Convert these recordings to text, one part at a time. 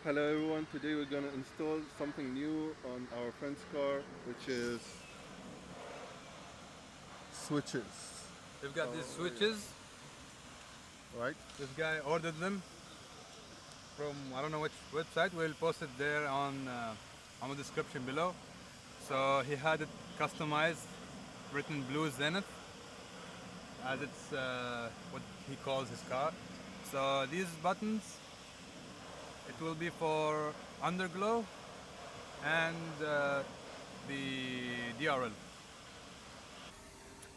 Hello everyone, today we're going to install something new on our friend's car, which is switches. We've got these switches. Right? This guy ordered them from I don't know which website. We'll post it there on the description below. So he had it customized, written Blue Zenith, as it's what he calls his car. So these buttons, it will be for Underglow and the DRL.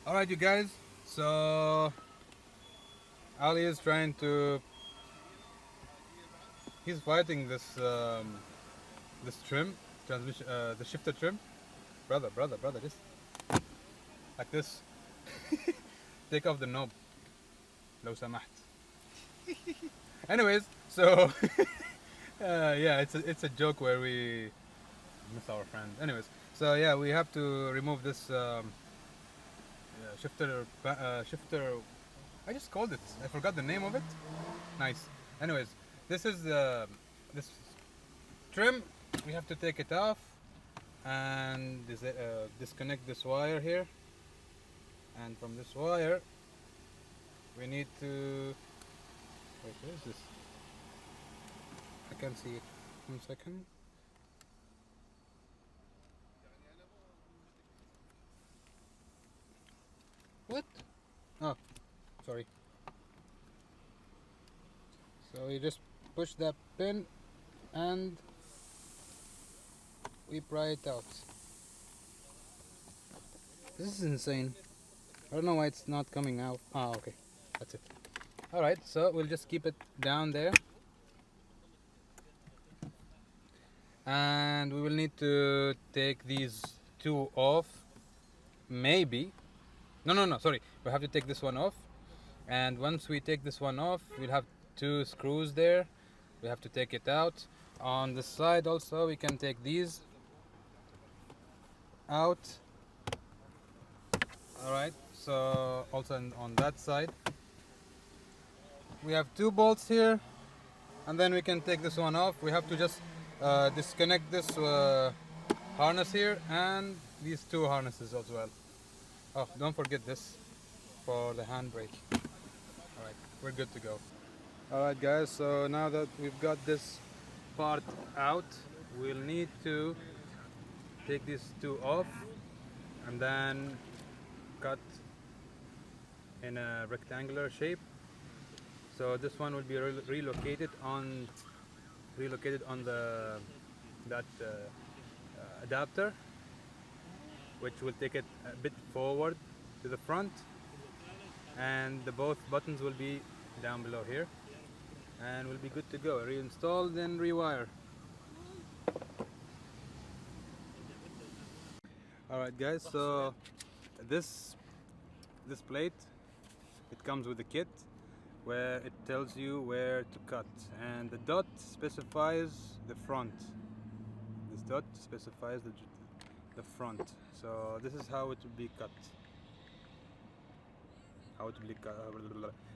Alright you guys, so Ali is trying to, he's fighting this trim, transmission, the shifter trim. Brother, just like this. Take off the knob. لو سمحت. Anyways, so yeah, it's a joke where we miss our friend. Anyways, so yeah, we have to remove this shifter. I just called it. I forgot the name of it. Nice. Anyways, this is this trim. We have to take it off and disconnect this wire here. And from this wire, we need to. Wait, where is this? I can't see it. 1 second. What? Oh, sorry. So you just push that pin and we pry it out. This is insane. I don't know why it's not coming out. Ah, okay. That's it. Alright, so we'll just keep it down there. And we will need to take these two off. Maybe. No, sorry. We have to take this one off. And once we take this one off, we'll have two screws there. We have to take it out. On the side also, we can take these out. Alright, so also on that side. We have two bolts here. And then we can take this one off. We have to just disconnect this harness here and these two harnesses as well. Oh, don't forget this for the handbrake. Alright, we're good to go. Alright guys, so now that we've got this part out, we'll need to take these two off and then cut in a rectangular shape. So this one will be relocated on that adapter, which will take it a bit forward to the front, and both buttons will be down below here, and we'll be good to go. Reinstall, then rewire. Alright guys, so this plate, it comes with a kit where it tells you where to cut, and the dot specifies the front. This dot specifies the front. So this is how it will be cut. How it will be cut.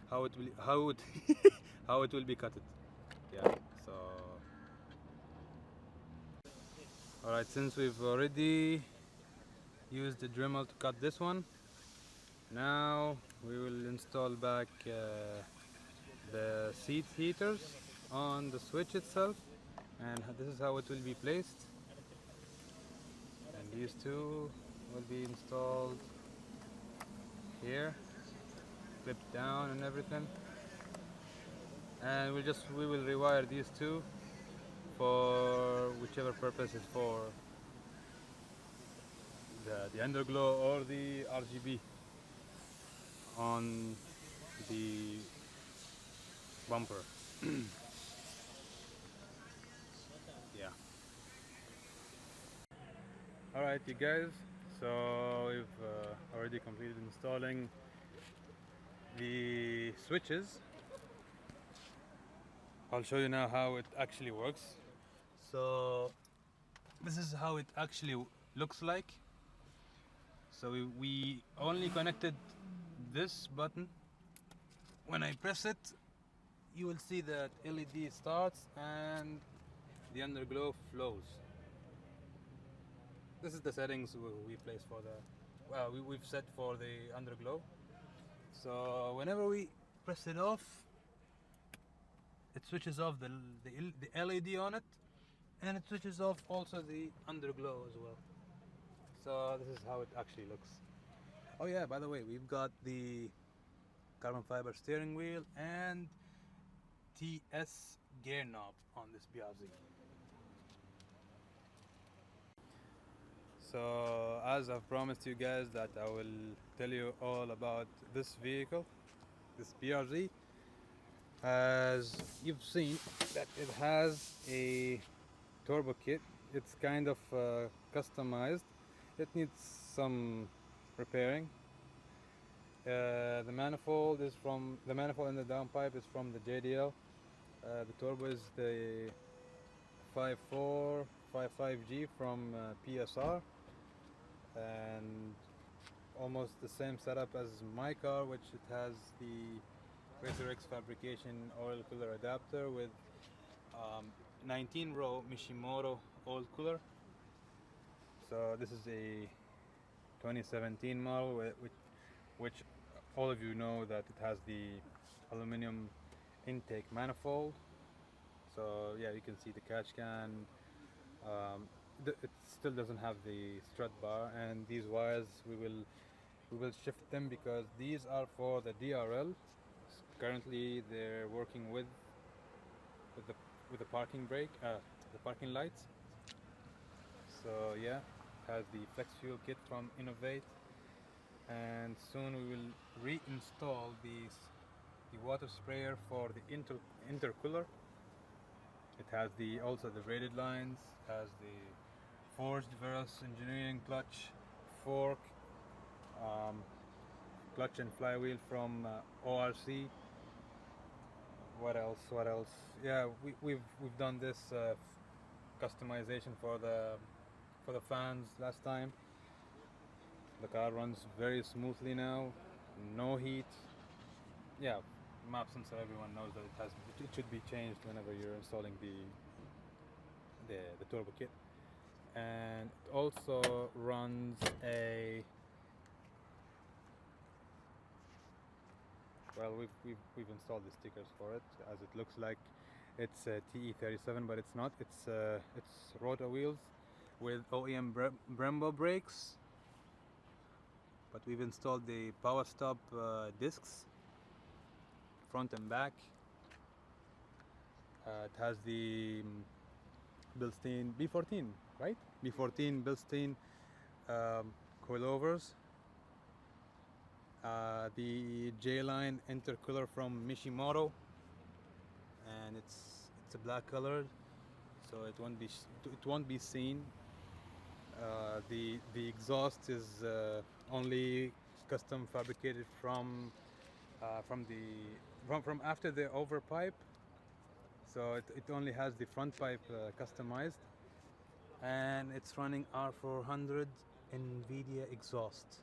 How it will be cut. Yeah. So alright, since we've already used the Dremel to cut this one, now we will install back the seat heaters on the switch itself, and this is how it will be placed. And these two will be installed here, clipped down and everything. And we will rewire these two for whichever purpose is for the underglow or the RGB on the bumper. Yeah. Alright you guys, so we've already completed installing the switches. I'll show you now how it actually works. So this is how it actually looks like. So we only connected this button. When I press it, you will see that LED starts and the underglow flows. This is the settings we place for the, well, we've set for the underglow. So whenever we press it off, it switches off the LED on it, and it switches off also the underglow as well. So this is how it actually looks. Oh yeah, by the way, we've got the carbon fiber steering wheel and TS gear knob on this BRZ. So as I've promised you guys that I will tell you all about this vehicle, this BRZ, as you've seen that it has a turbo kit. It's kind of customized. It needs some repairing. The manifold is from the manifold and the downpipe is from the JDL. The turbo is the 5455G from PSR, and almost the same setup as my car, which it has the Racer X fabrication oil cooler adapter with 19 row Mishimoto oil cooler. So this is a 2017 model, which all of you know that it has the aluminum intake manifold. So yeah, you can see the catch can. It still doesn't have the strut bar, and these wires we will shift them because these are for the DRL. Currently they're working with the parking brake, the parking lights. So yeah, it has the flex fuel kit from Innovate, and soon we will reinstall the water sprayer for the intercooler. It has also the braided lines, has the forged Veros engineering clutch, fork, clutch and flywheel from ORC. What else? Yeah, we've done this customization for the fans last time. The car runs very smoothly now, no heat. Yeah, map sensor, everyone knows that it should be changed whenever you're installing the turbo kit. And it also runs a, well, we've installed the stickers for it, as it looks like it's a TE37, but it's not. It's rotor wheels with OEM Brembo brakes, but we've installed the power stop discs, front and back. It has the Bilstein B14, right? B14 Bilstein coilovers. The J-line intercooler from Mishimoto, and it's a black color, so it won't be seen. The exhaust is only custom fabricated from after the overpipe, so it only has the front pipe customized, and it's running R400 NVIDIA exhaust.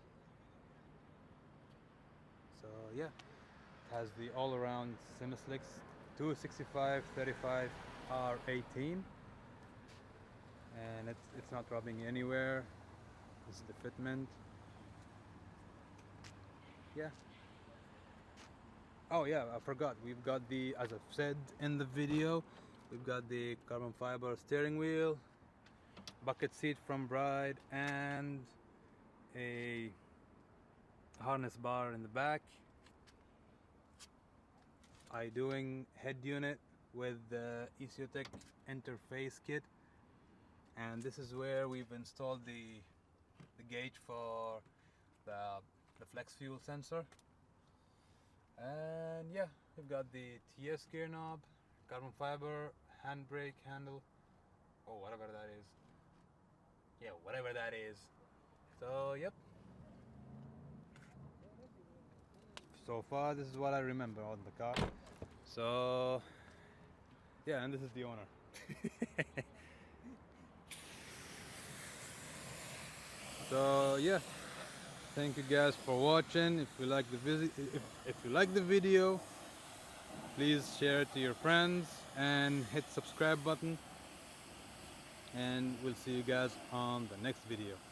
So yeah, it has the all-around semi-slicks 265/35 R18, and it's not rubbing anywhere. This is the fitment. Yeah. Oh yeah, I forgot. We've got the, as I've said in the video, we've got the carbon fiber steering wheel, bucket seat from Bride, and a harness bar in the back. iDoing head unit with the Ecotech interface kit, and this is where we've installed the gauge for the flex fuel sensor. And yeah, we've got the TS gear knob, carbon fiber handbrake handle, or whatever that is. Yeah, whatever that is. So yep, so far this is what I remember on the car. So yeah, and this is the owner. So yeah, thank you guys for watching. If you like the video, please share it to your friends and hit subscribe button. and we'll see you guys on the next video.